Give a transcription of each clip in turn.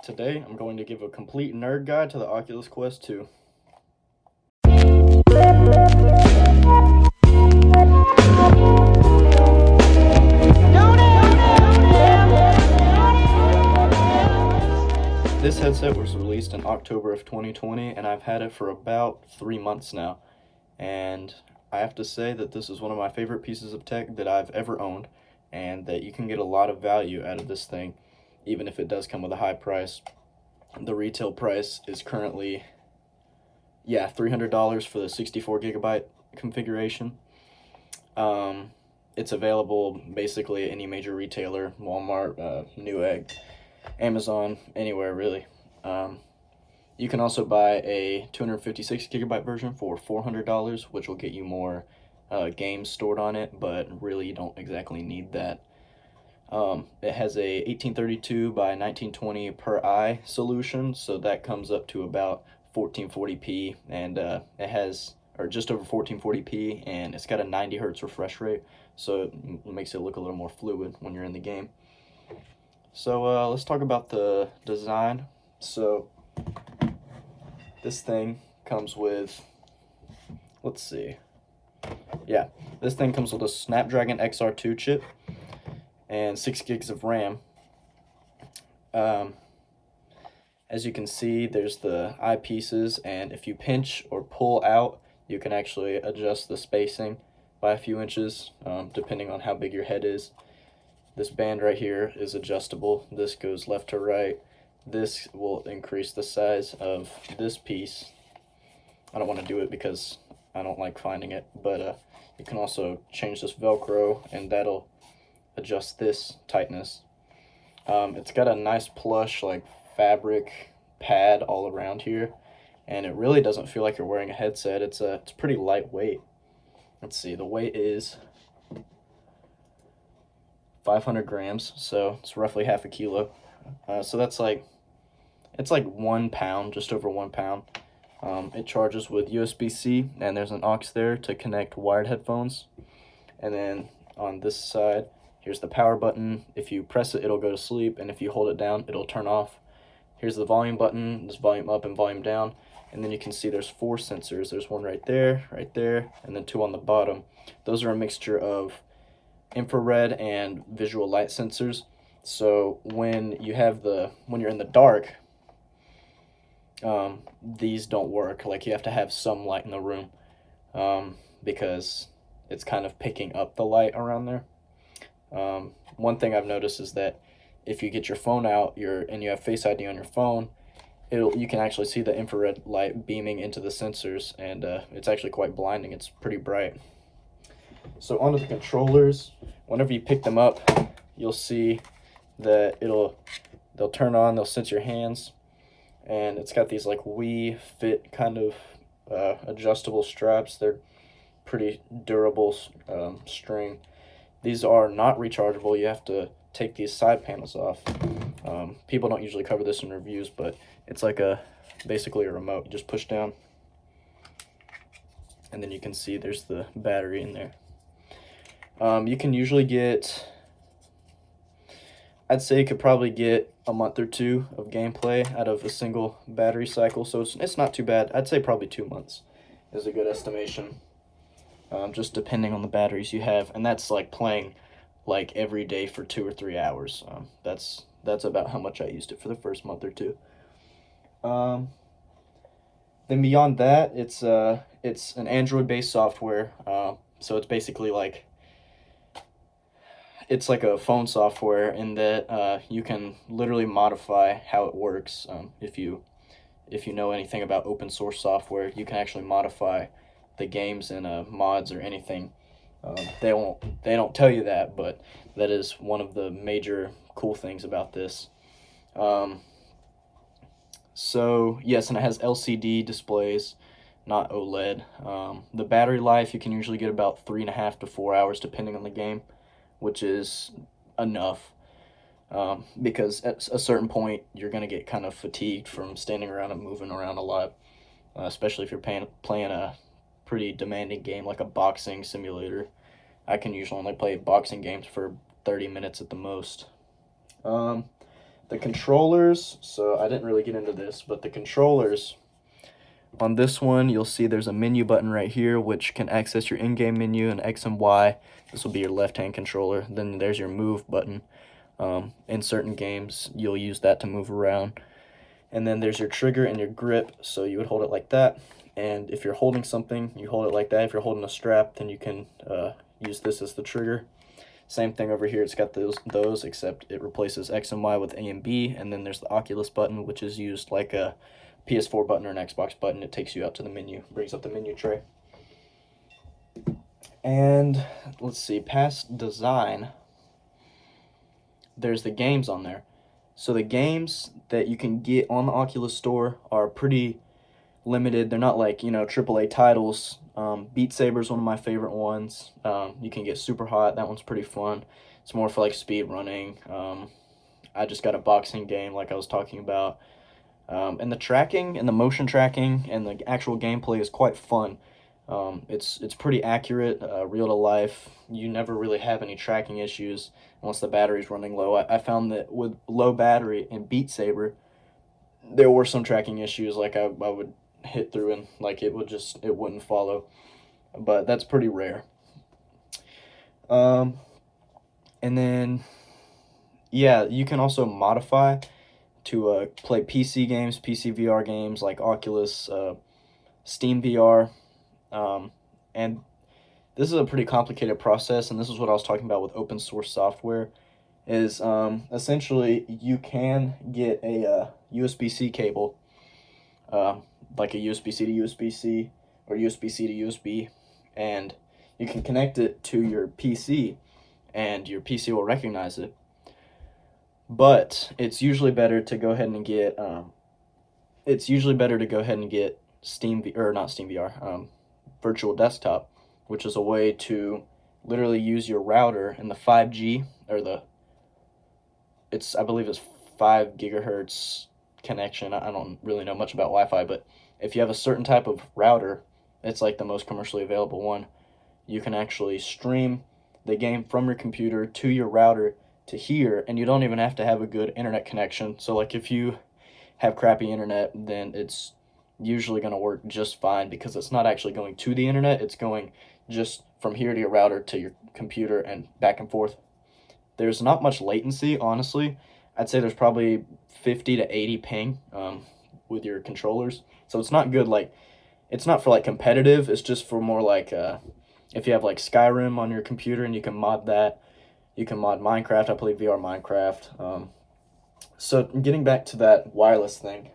Today, I'm going to give a complete nerd guide to the Oculus Quest 2. This headset was released in October of 2020, and I've had it for about 3 months now. And I have to say that this is one of my favorite pieces of tech that I've ever owned, and that you can get a lot of value out of this thing, even if it does come with a high price. The retail price is currently, $300 for the 64 gigabyte configuration. It's available basically at any major retailer, Walmart, Newegg, Amazon, anywhere really. You can also buy a 256 gigabyte version for $400, which will get you more games stored on it, but really you don't exactly need that. It has a 1832 by 1920 per eye solution, so that comes up to about 1440p, and it has, or just over 1440p, and it's got a 90 hertz refresh rate, so it makes it look a little more fluid when you're in the game. So let's talk about the design. So this thing comes with, this thing comes with a Snapdragon XR2 chip and 6 gigs of RAM. As you can see, there's the eyepieces, and if you pinch or pull out, you can actually adjust the spacing by a few inches, depending on how big your head is. This band right here is adjustable. This goes left to right. This will increase the size of this piece. I don't want to do it because I don't like finding it, but you can also change this Velcro, and that'll adjust this tightness. It's got a nice plush like fabric pad all around here, and it really doesn't feel like you're wearing a headset. It's pretty lightweight. Let's see, the weight is 500 grams, so it's roughly half a kilo. So that's like, it's like 1 pound, just over 1 pound. It charges with USB-C, and there's an aux there to connect wired headphones. And then on this side, here's the power button. If you press it, it'll go to sleep, and if you hold it down, it'll turn off. Here's the volume button. There's volume up and volume down. And then you can see there's 4 sensors. There's one right there, and then 2 on the bottom. Those are a mixture of infrared and visual light sensors. So when you're in the dark, these don't work. Like, you have to have some light in the room, because it's kind of picking up the light around there. One thing I've noticed is that if you get your phone out and you have Face ID on your phone, you can actually see the infrared light beaming into the sensors, and it's actually quite blinding. It's pretty bright. So onto the controllers. Whenever you pick them up, you'll see that they'll turn on, they'll sense your hands, and it's got these like Wii Fit kind of adjustable straps. They're pretty durable string. These are not rechargeable. You have to take these side panels off. People don't usually cover this in reviews, but it's like basically a remote. You just push down, and then you can see there's the battery in there. You can usually get, I'd say you could probably get a month or 2 of gameplay out of a single battery cycle, so it's not too bad. I'd say probably 2 months is a good estimation, just depending on the batteries you have, and that's like playing like every day for 2 or 3 hours. That's about how much I used it for the first month or 2. Then beyond that, it's an Android-based software, so it's basically like, it's like a phone software in that you can literally modify how it works. If you know anything about open source software, you can actually modify the games and mods or anything. They don't tell you that, but that is one of the major cool things about this. So yes, and it has LCD displays, not OLED. The battery life, you can usually get about 3.5 to 4 hours depending on the game, which is enough, because at a certain point you're going to get kind of fatigued from standing around and moving around a lot, especially if you're playing a pretty demanding game like a boxing simulator. I can usually only play boxing games for 30 minutes at the most. The The controllers, so I didn't really get into this, but the controllers, on this one, you'll see there's a menu button right here, which can access your in-game menu and X and Y. This will be your left-hand controller. Then there's your move button. In certain games, you'll use that to move around. And then there's your trigger and your grip, so you would hold it like that. And if you're holding something, you hold it like that. If you're holding a strap, then you can use this as the trigger. Same thing over here, it's got those, except it replaces X and Y with A and B, and then there's the Oculus button, which is used like a PS4 button or an Xbox button. It takes you out to the menu, brings up the menu tray. And let's see, past design, there's the games on there. So the games that you can get on the Oculus store are pretty limited. They're not like, AAA titles. Beat Saber's one of my favorite ones. You can get Super Hot. That one's pretty fun. It's more for like speed running. I just got a boxing game like I was talking about. And the tracking and the motion tracking and the actual gameplay is quite fun. It's pretty accurate, real to life. You never really have any tracking issues unless the battery's running low. I found that with low battery in Beat Saber, there were some tracking issues. Like I would hit through and like it wouldn't follow, but that's pretty rare. And then yeah, you can also modify to play PC games, PC VR games like Oculus, Steam VR, and this is a pretty complicated process, and this is what I was talking about with open source software, is essentially you can get a USB-C cable, like a USB-C to USB-C or USB-C to USB, and you can connect it to your PC, and your PC will recognize it. But it's usually better to go ahead and get Virtual Desktop, which is a way to literally use your router and the 5G or I believe it's 5 gigahertz connection. I don't really know much about Wi-Fi, but if you have a certain type of router, it's like the most commercially available one. You can actually stream the game from your computer to your router to here, and you don't even have to have a good internet connection. So like if you have crappy internet, then it's usually going to work just fine because it's not actually going to the internet. It's going just from here to your router to your computer and back and forth. There's not much latency, honestly. I'd say there's probably 50 to 80 ping with your controllers. So it's not good, like, it's not for like competitive. It's just for more like if you have like Skyrim on your computer and you can mod that. You can mod Minecraft. I play VR Minecraft. So getting back to that wireless thing,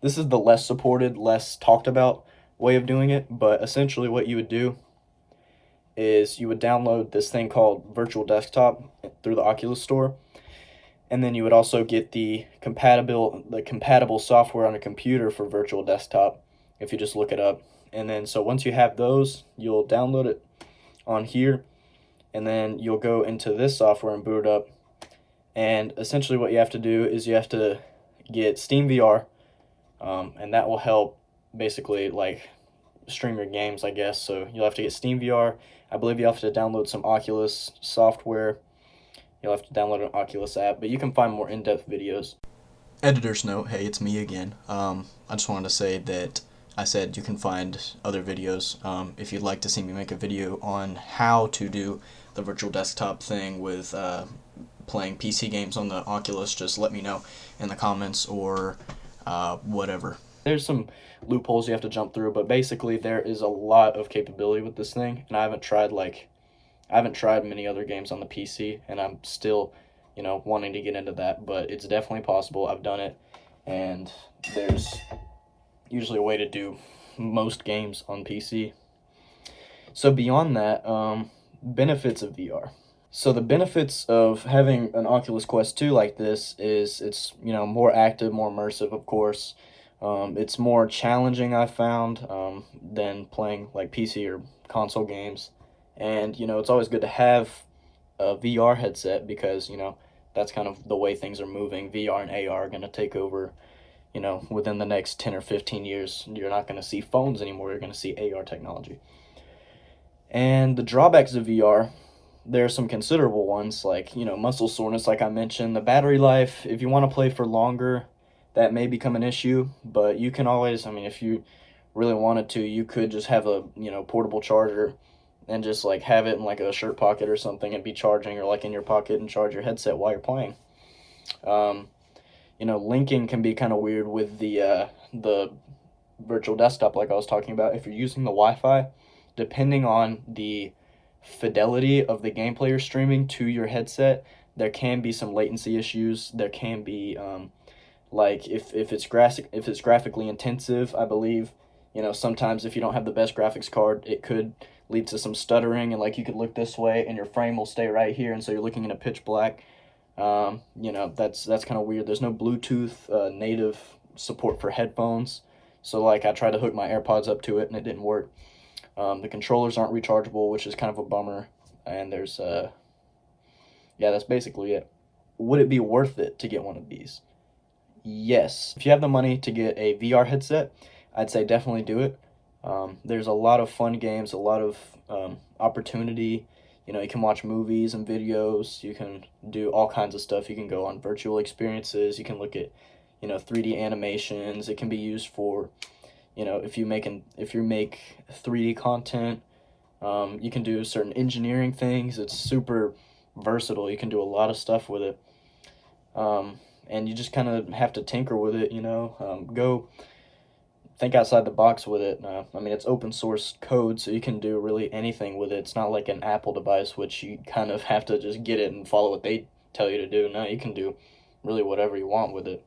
this is the less supported, less talked about way of doing it, but essentially what you would do is you would download this thing called Virtual Desktop through the Oculus store, and then you would also get the compatible software on a computer for Virtual Desktop if you just look it up. And then so once you have those, you'll download it on here, and then you'll go into this software and boot it up. And essentially what you have to do is you have to get Steam VR, and that will help basically like stream your games, I guess. So you'll have to get Steam VR. I believe you have to download some Oculus software. You'll have to download an Oculus app, but you can find more in-depth videos. Editor's note, hey, it's me again. I just wanted to say that I said you can find other videos. If you'd like to see me make a video on how to do the virtual desktop thing with playing PC games on the Oculus, just let me know in the comments or whatever. There's some loopholes you have to jump through, but basically there is a lot of capability with this thing, and I haven't tried many other games on the PC, and I'm still, wanting to get into that, but it's definitely possible. I've done it, and there's usually a way to do most games on PC. So beyond that, benefits of VR. So the benefits of having an Oculus Quest 2 like this is it's, more active, more immersive, of course. It's more challenging, I've found, than playing like PC or console games. And, it's always good to have a VR headset because, that's kind of the way things are moving. VR and AR are going to take over, within the next 10 or 15 years. You're not going to see phones anymore. You're going to see AR technology. And the drawbacks of VR, there are some considerable ones, like, muscle soreness, like I mentioned. The battery life, if you want to play for longer, that may become an issue, but you can always, if you really wanted to, you could just have a, portable charger and just, like, have it in, like, a shirt pocket or something and be charging, or, like, in your pocket and charge your headset while you're playing. Linking can be kind of weird with the virtual desktop, like I was talking about. If you're using the Wi-Fi, depending on the fidelity of the gameplay you're streaming to your headset, there can be some latency issues. There can be like if it's graphically intensive, I believe, sometimes if you don't have the best graphics card, it could lead to some stuttering, and like you could look this way and your frame will stay right here, and so you're looking in a pitch black. That's kind of weird. There's no Bluetooth native support for headphones, so like I tried to hook my AirPods up to it and it didn't work. The controllers aren't rechargeable, which is kind of a bummer. And there's yeah, that's basically it. Would it be worth it to get one of these? Yes. If you have the money to get a VR headset, I'd say definitely do it. There's a lot of fun games, a lot of opportunity. You can watch movies and videos. You can do all kinds of stuff. You can go on virtual experiences. You can look at, 3D animations. It can be used for, if you make 3D content. You can do certain engineering things. It's super versatile. You can do a lot of stuff with it. And you just kind of have to tinker with it, go think outside the box with it. It's open source code, so you can do really anything with it. It's not like an Apple device, which you kind of have to just get it and follow what they tell you to do. No, you can do really whatever you want with it.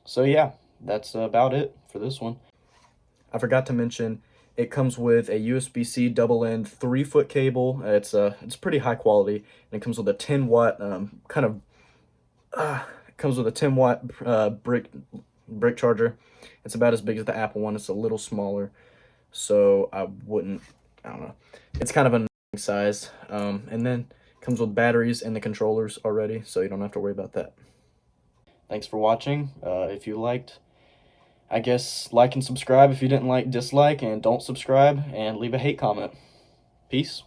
So yeah, that's about it for this one. I forgot to mention, it comes with a USB-C double-end 3-foot cable. It's pretty high quality, and it comes with a 10-watt it comes with a 10-watt brick charger. It's about as big as the Apple one. It's a little smaller, so I don't know. It's kind of a size. And then comes with batteries and the controllers already, so you don't have to worry about that. Thanks for watching. If you liked, I guess like and subscribe. If you didn't like, dislike, and don't subscribe, and leave a hate comment. Peace.